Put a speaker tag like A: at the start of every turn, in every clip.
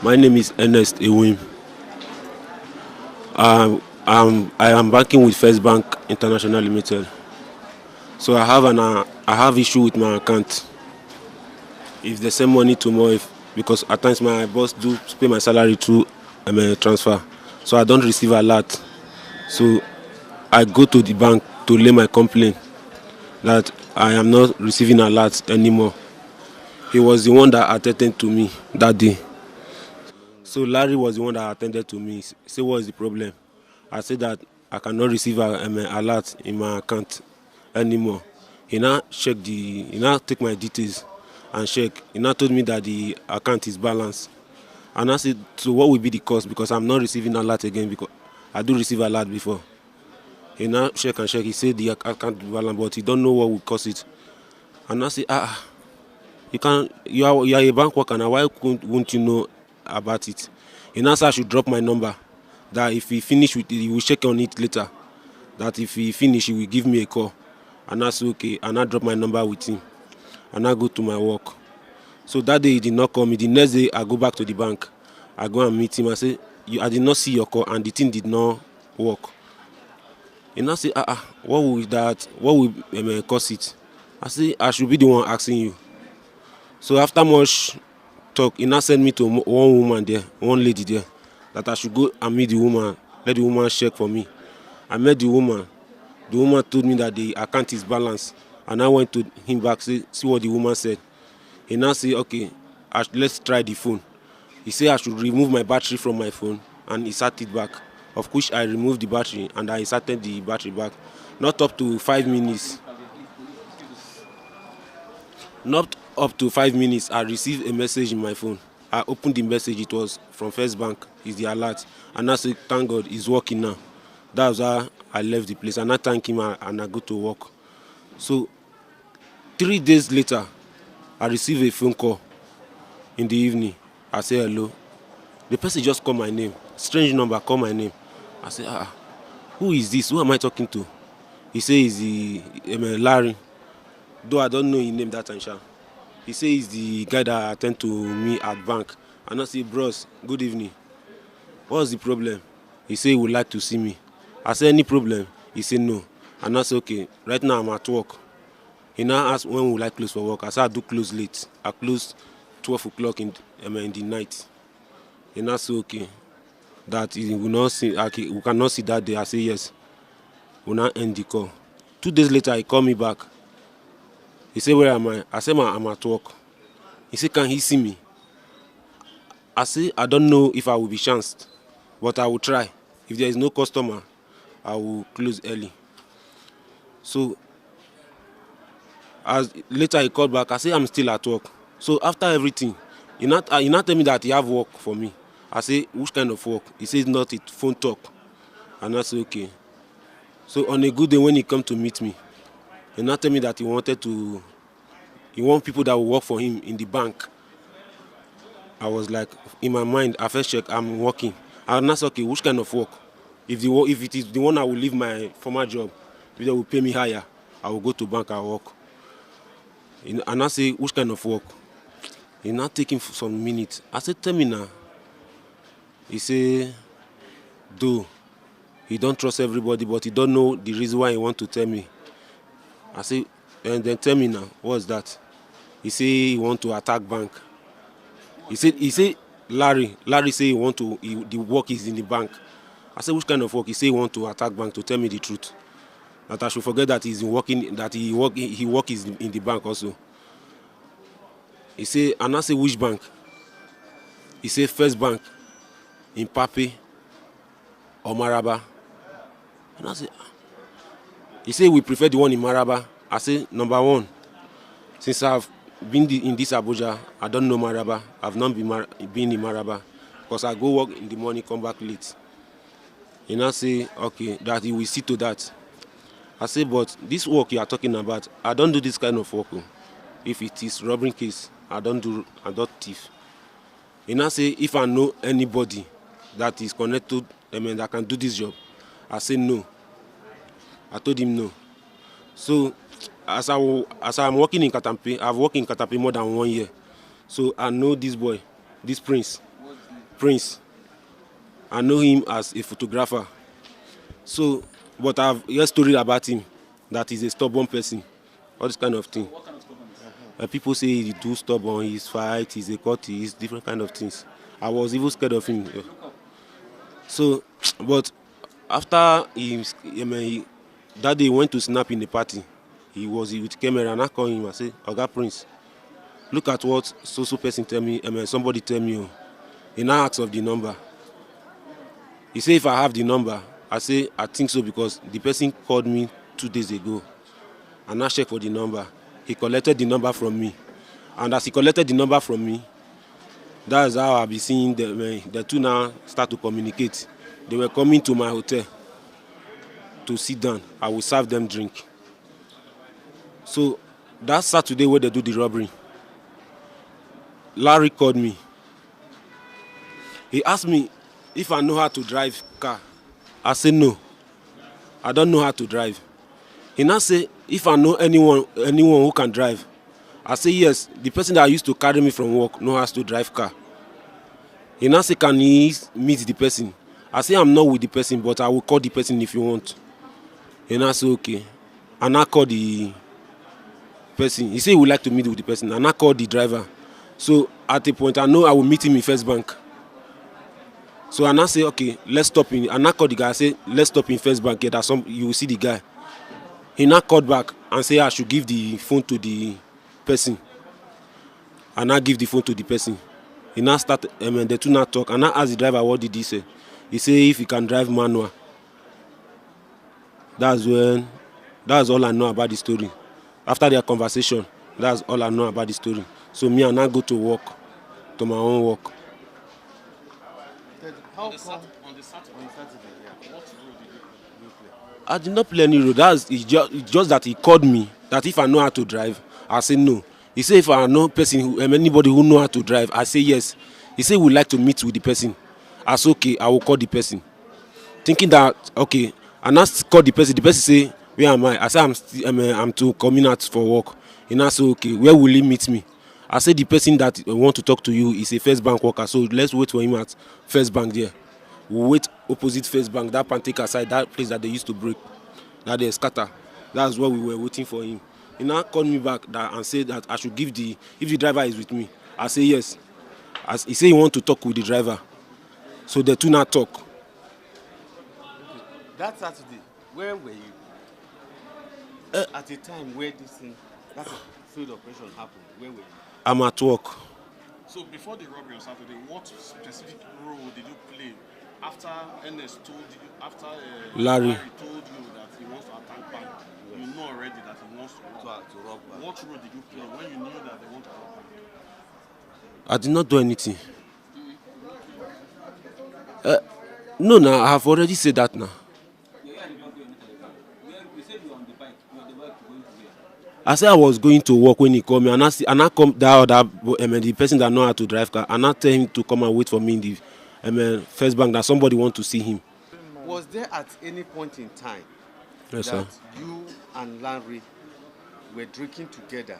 A: My name is Ernest Ewim. I am banking with First Bank International Limited. So I have issue with my account. If they send money tomorrow, because at times my boss do pay my salary through transfer, so I don't receive a lot. So I go to the bank to lay my complaint that I am not receiving a lot anymore. He was the one that attended to me that day. So Larry was the one that attended to me. Say what is the problem? I said that I cannot receive a alert in my account anymore. He now take my details and check. He now told me that the account is balanced. And I said, so what will be the cost? Because I'm not receiving alert again because I do receive alert before. He now check and check. He said the account is balanced, but he don't know what will cause it. And I say, you are a bank worker now. Why won't you know about it? He now said I should drop my number. That if he finish with it, he will check on it later. That if he finish, he will give me a call. And I say okay. And I drop my number with him. And I go to my work. So that day he did not call me. The next day I go back to the bank. I go and meet him. I say, I did not see your call and the thing did not work. He now say, what will cause it? I say, I should be the one asking you. So after much talk, he now sent me to one woman there, one lady there, that I should go and meet the woman, let the woman check for me. I met the woman. The woman told me that the account is balanced. And I went to him back, see what the woman said. He now say, okay, let's try the phone. He said I should remove my battery from my phone and insert it back, of which I removed the battery and I inserted the battery back. Not up to 5 minutes. Not up to 5 minutes, I received a message in my phone. I opened the message, it was from First Bank, it's the alert. And I said, thank God, it's working now. That was how I left the place. And I thank him and I go to work. So 3 days later, I received a phone call in the evening. I say hello. The person just called my name. Strange number, called my name. I say, who is this? Who am I talking to? He says he's Larry. Though I don't know his name that time, sha. He says he's the guy that attend to me at bank. And I say, bros, good evening. What's the problem? He said he would like to see me. I said, any problem? He said no. And I said, okay, right now I'm at work. He now asked when will I close for work. I said I do close late. I close 12 o'clock in the night. He now said, okay, that he will not see, okay, we cannot see that day. I say yes. We will not end the call. 2 days later, he called me back. He said, where am I? I said, I'm at work. He said, can he see me? I said, I don't know if I will be chanced, but I will try. If there is no customer, I will close early. So, as later he called back, I said, I'm still at work. So after everything, he not tell me that he have work for me. I say, which kind of work? He says, not it, phone talk. And I say, okay. So on a good day when he come to meet me, he not tell me that he want people that will work for him in the bank. I was like, in my mind, I first check, I'm working. And I said, okay, which kind of work? If it is the one I will leave my former job, if they will pay me higher, I will go to bank and work. And I say, which kind of work? He not taking some minutes. I said, tell me now. He say, though, he don't trust everybody, but he don't know the reason why he want to tell me. I say, and then tell me now, what's that? He say he want to attack bank. He said, Larry say the work is in the bank. I said, which kind of work? He say he want to attack bank to tell me the truth. That I should forget that he work is in the bank also. He say, and I say, which bank? He say, First Bank, in Pape or Maraba. And I say, he say, we prefer the one in Maraba. I say, number one, since I've been in this Abuja, I don't know Maraba. I've not been in Maraba. Because I go work in the morning, come back late. He now say, okay, that he will see to that. I say, but this work you are talking about, I don't do this kind of work. If it is robbery case, I don't thief. He now say, if I know anybody that is connected, that can do this job, I say no. I told him no. So, as I'm working in Katampe, I've worked in Katampe more than 1 year. So I know this boy, this prince. Prince. I know him as a photographer. So, but I've heard story about him that he's a stubborn person. All this kind of thing. People say he do stubborn, he's fight, he's a cultist, different kind of things. I was even scared of him. So, but after that day he went to snap in the party. He was with camera and I called him and said, Oga Prince, look at what so person tell me, somebody tell me. Oh. He now asks of the number. He said if I have the number, I say I think so because the person called me 2 days ago. And I checked for the number. He collected the number from me. And as he collected the number from me, that's how I'll be seeing the two now start to communicate. They were coming to my hotel to sit down. I will serve them drink. So that Saturday where they do the robbery, Larry called me. He asked me if I know how to drive car. I said no. I don't know how to drive. He now say if I know anyone who can drive. I say yes. The person that used to carry me from work knows how to drive car. He now say can he meet the person? I say I'm not with the person, but I will call the person if you want. He now say okay. And I call the person. He say he would like to meet with the person. And I call the driver. So at a point I know I will meet him in First Bank. So I now say okay, let's stop in. And I call the guy. I say let's stop in First Bank. Yeah, you will see the guy. He now called back and say I should give the phone to the person. And I give the phone to the person. He now start, the two now talk. And I ask the driver what did he say. He say if he can drive manual. That's all I know about the story. After their conversation, that's all I know about the story. So me and I go to work, to my own work.
B: On the Saturday, yeah. What role did you play?
A: I did not play any role. It's just that he called me that if I know how to drive, I say no. He said if I know anybody who know how to drive, I say yes. He said he would like to meet with the person. I say okay, I will call the person. Thinking that okay, and I call the person. The person say where am I? I say I'm to coming out for work. He now say okay, where will he meet me? I say the person that want to talk to you is a First Bank worker, so let's wait for him at First Bank there. We'll wait opposite First Bank, that Panteka aside, that place that they used to break, that they scatter. That's where we were waiting for him. He now called me back and said that I should if the driver is with me. I say yes. He said he want to talk with the driver. So the two now talk.
B: Okay. That Saturday, where were you? At the time where that field operation happened, where were you?
A: I'm at work.
C: So before the robbery on Saturday, what specific role did you play after NS told you, after
A: Larry
C: told you that he wants to attack bank? Yes. You know already that he wants to rob bank. What role did you play when you knew that they want to rob bank?
A: I did not do anything. No, I have already said that now. I said I was going to work when he called me, and I come the person that know how to drive car, and I tell him to come and wait for me in the First Bank that somebody want to see him.
B: Was there at any point in time
A: yes,
B: that
A: sir.
B: you and Larry were drinking together?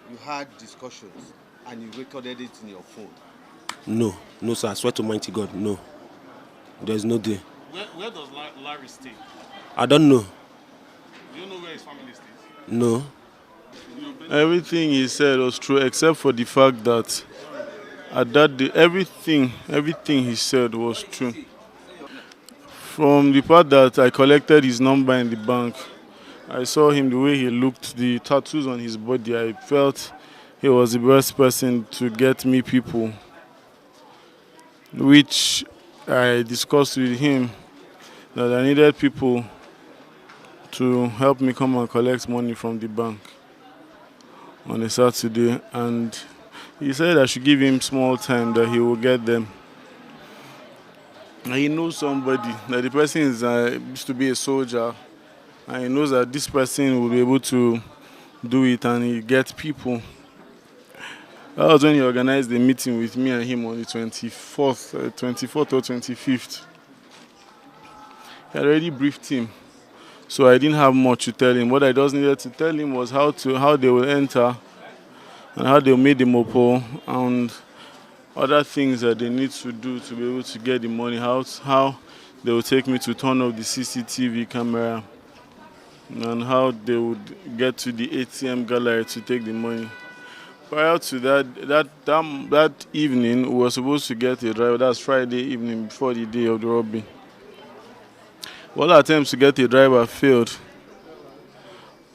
B: You had discussions and you recorded it in your phone?
A: No, sir. I swear to mighty God, no. There's no day.
C: Where does Larry stay?
A: I don't know.
C: Do you know where his family stays?
A: No.
D: Everything he said was true, except for the fact that at that day, everything he said was true. From the part that I collected his number in the bank, I saw him, the way he looked, the tattoos on his body. I felt he was the best person to get me people, which I discussed with him that I needed people to help me come and collect money from the bank on a Saturday, and he said I should give him small time that he will get them. And he knows somebody, that the person used to be a soldier, and he knows that this person will be able to do it, and he gets people. That was when he organized the meeting with me and him on the 24th or 25th. He had already briefed him, so I didn't have much to tell him. What I just needed to tell him was how they will enter and how they'll meet the mopo and other things that they need to do to be able to get the money. How they will take me to turn off the CCTV camera and how they would get to the ATM gallery to take the money. Prior to that evening, we were supposed to get a driver. That's Friday evening before the day of the robbery. All attempts to get a driver failed.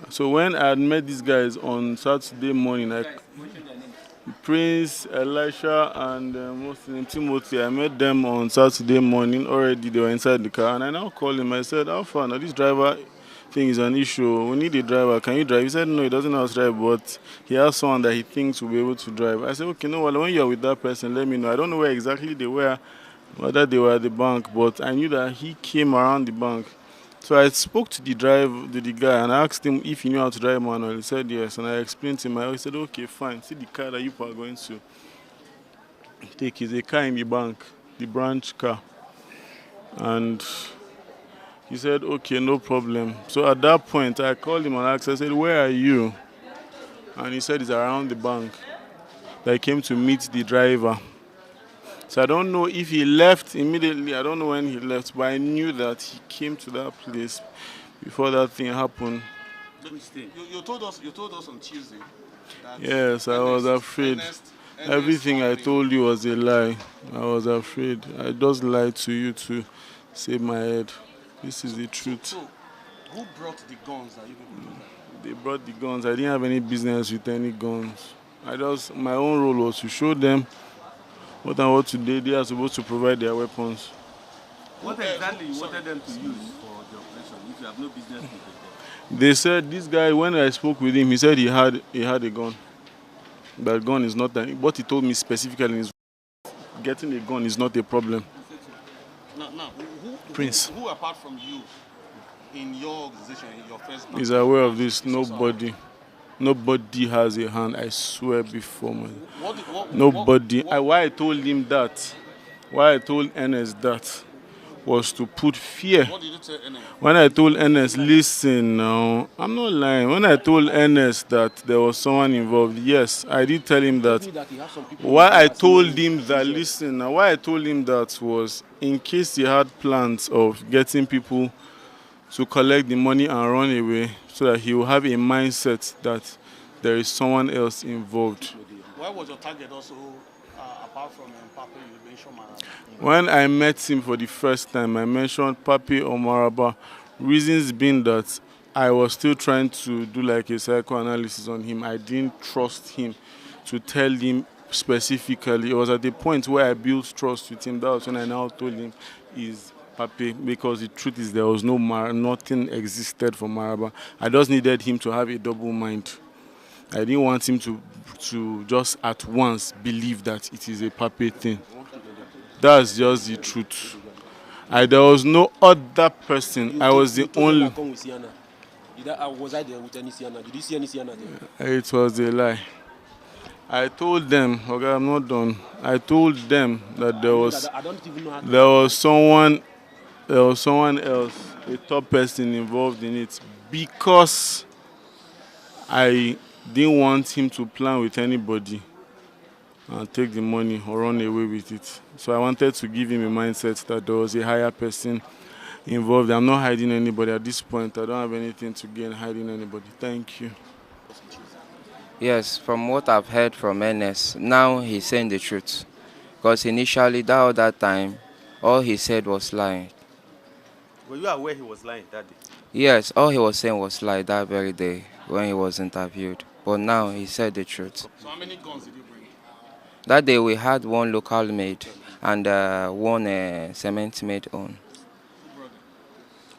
D: So when I had met these guys on Saturday morning, like Prince, Elisha, and what's his name, Timothy, I met them on Saturday morning. Already they were inside the car, and I now called him. I said, "How far now? This driver thing is an issue. We need a driver. Can you drive?" He said, "No, he doesn't know how to drive, but he has someone that he thinks will be able to drive." I said, "Okay, no, well, when you're with that person, let me know. I don't know where exactly they were, whether they were at the bank, but I knew that he came around the bank." So I spoke to the guy, and I asked him if he knew how to drive manual. He said yes, and I explained to him. I said, "Okay, fine. See the car that you are going to take is a car in the bank, the branch car." And he said, "Okay, no problem." So at that point, I called him and asked, I said, "Where are you?" And he said, "It's around the bank." That he came to meet the driver. So I don't know if he left immediately. I don't know when he left, but I knew that he came to that place before that thing happened.
C: You told us on Tuesday that
D: Yes, I was afraid. Everything I told you was a lie. I was afraid. I just lied to you to save my head. This is the truth.
C: So, who brought the guns that you people used?
D: They brought the guns. I didn't have any business with any guns. My own role was to show them what to do. They are supposed to provide their weapons.
B: What exactly you wanted them to use for the operation if you have no business with them?
D: They said this guy, when I spoke with him, he said he had a gun. But gun is not what he told me specifically is getting a gun is not a problem.
C: Now,
D: Prince.
C: Who apart from you in your organization, in your first bank,
D: Is aware of this. Nobody has a hand. I swear before man. Nobody. Why I told him that? Why I told Ernest that was to put fear.
C: What did you tell NM?
D: When I told Ernest, listen, now, I'm not lying. When I told Ernest that there was someone involved, yes, I did tell him that. Why I told him that, listen, now, why I told him that was in case he had plans of getting people to collect the money and run away, so that he will have a mindset that there is someone else involved.
C: Why was your target also, apart from Pape, you mentioned Maraba?
D: When I met him for the first time, I mentioned Pape or Maraba, reasons being that I was still trying to do like a psychoanalysis on him. I didn't trust him to tell him specifically. It was at the point where I built trust with him. That was when I now told him is Pape, because the truth is there was nothing existed for Maraba. I just needed him to have a double mind. I didn't want him to just at once believe that it is a Pape thing. That's just the truth. There was no other person. I was the only.
A: Was I there with any Sienna? Did you see any Sienna there?
D: It was a lie. I told them, okay, I'm not done. I told them that there was someone else, a top person involved in it, because I didn't want him to plan with anybody and take the money or run away with it. So I wanted to give him a mindset that there was a higher person involved. I'm not hiding anybody at this point. I don't have anything to gain hiding anybody. Thank you.
E: Yes, from what I've heard from Ernest, now he's saying the truth. Because initially, that other time, all he said was lying.
B: Were you aware he was lying that day?
E: Yes, all he was saying was lie that very day when he was interviewed. But now he said the truth.
C: So how many guns did you bring?
E: That day we had one local made and one cement made on.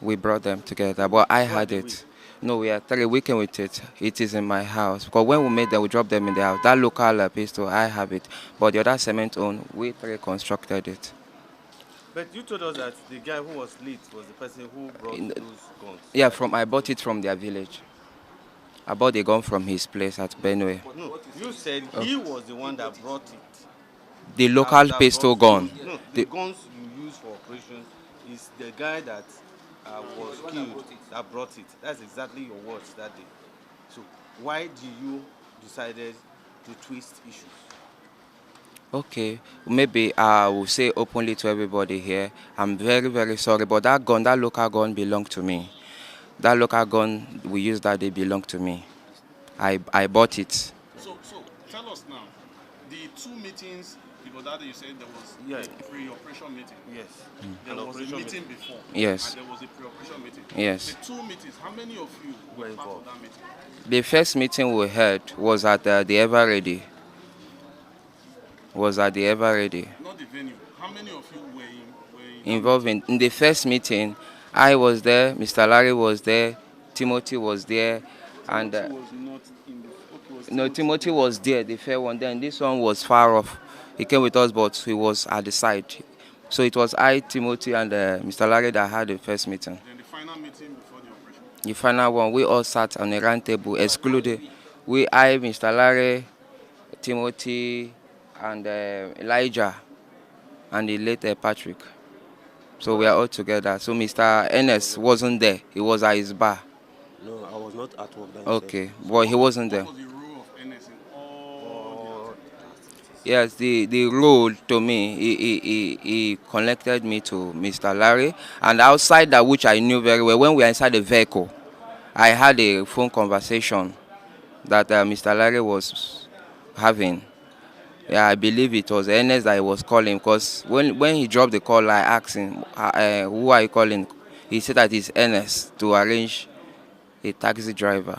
E: We brought them together, but I had it. No, we are 3 weekend with it. It is in my house. Because when we made them, we dropped them in the house. That local pistol, I have it. But the other cement on, we 3 constructed it.
B: But you told us that the guy who was late was the person who brought those guns.
E: Yeah, I bought it from their village. I bought the gun from his place at Benue.
B: No, you said he was the one that brought it.
E: The local pistol gun.
B: No, the guns you use for operations is the guy that was killed that brought it. That's exactly your words that day. So why did you decided to twist issues?
E: Okay, maybe I will say openly to everybody here. I'm very, very sorry, but that gun, that local gun, belonged to me. That local gun we used that day belonged to me. I bought it.
C: So tell us now, the two meetings, because that day you said there was
B: Yeah.
C: a pre-operation meeting.
B: Yes.
C: There
B: An
C: was a
B: operation
C: meeting
B: meeting.
C: before.
E: Yes.
C: And there was a pre-operation meeting.
E: Yes.
C: The two meetings, how many of you were part of that meeting?
E: The first meeting we had was at the Ever Ready. Was at the Ever Ready.
C: Not the venue. How many of you were in that
E: Involved in the first meeting. I was there, Mr. Larry was there, Timothy was there, and
C: meeting? Was not in the okay, was
E: no, Timothy was there, the fair one. Then this one was far off. He came with us, but he was at the side. So it was I, Timothy, and Mr. Larry that had the first meeting.
C: Then the final meeting before the operation.
E: The final one, we all sat on a round table, excluded. I, Mr. Larry, Timothy, and Elijah, and the late Patrick. So we are all together. So Mr. Ennis wasn't there. He was at his bar.
A: No, I was not at work.
E: Okay, but he wasn't there.
C: What was the role of NS in all
E: Yes, the role to me, he connected me to Mr. Larry. And outside that, which I knew very well, when we were inside the vehicle, I had a phone conversation that Mr. Larry was having. Yeah, I believe it was Ernest that he was calling, because when he dropped the call, I asked him, who are you calling? He said that it's Ernest to arrange a taxi driver.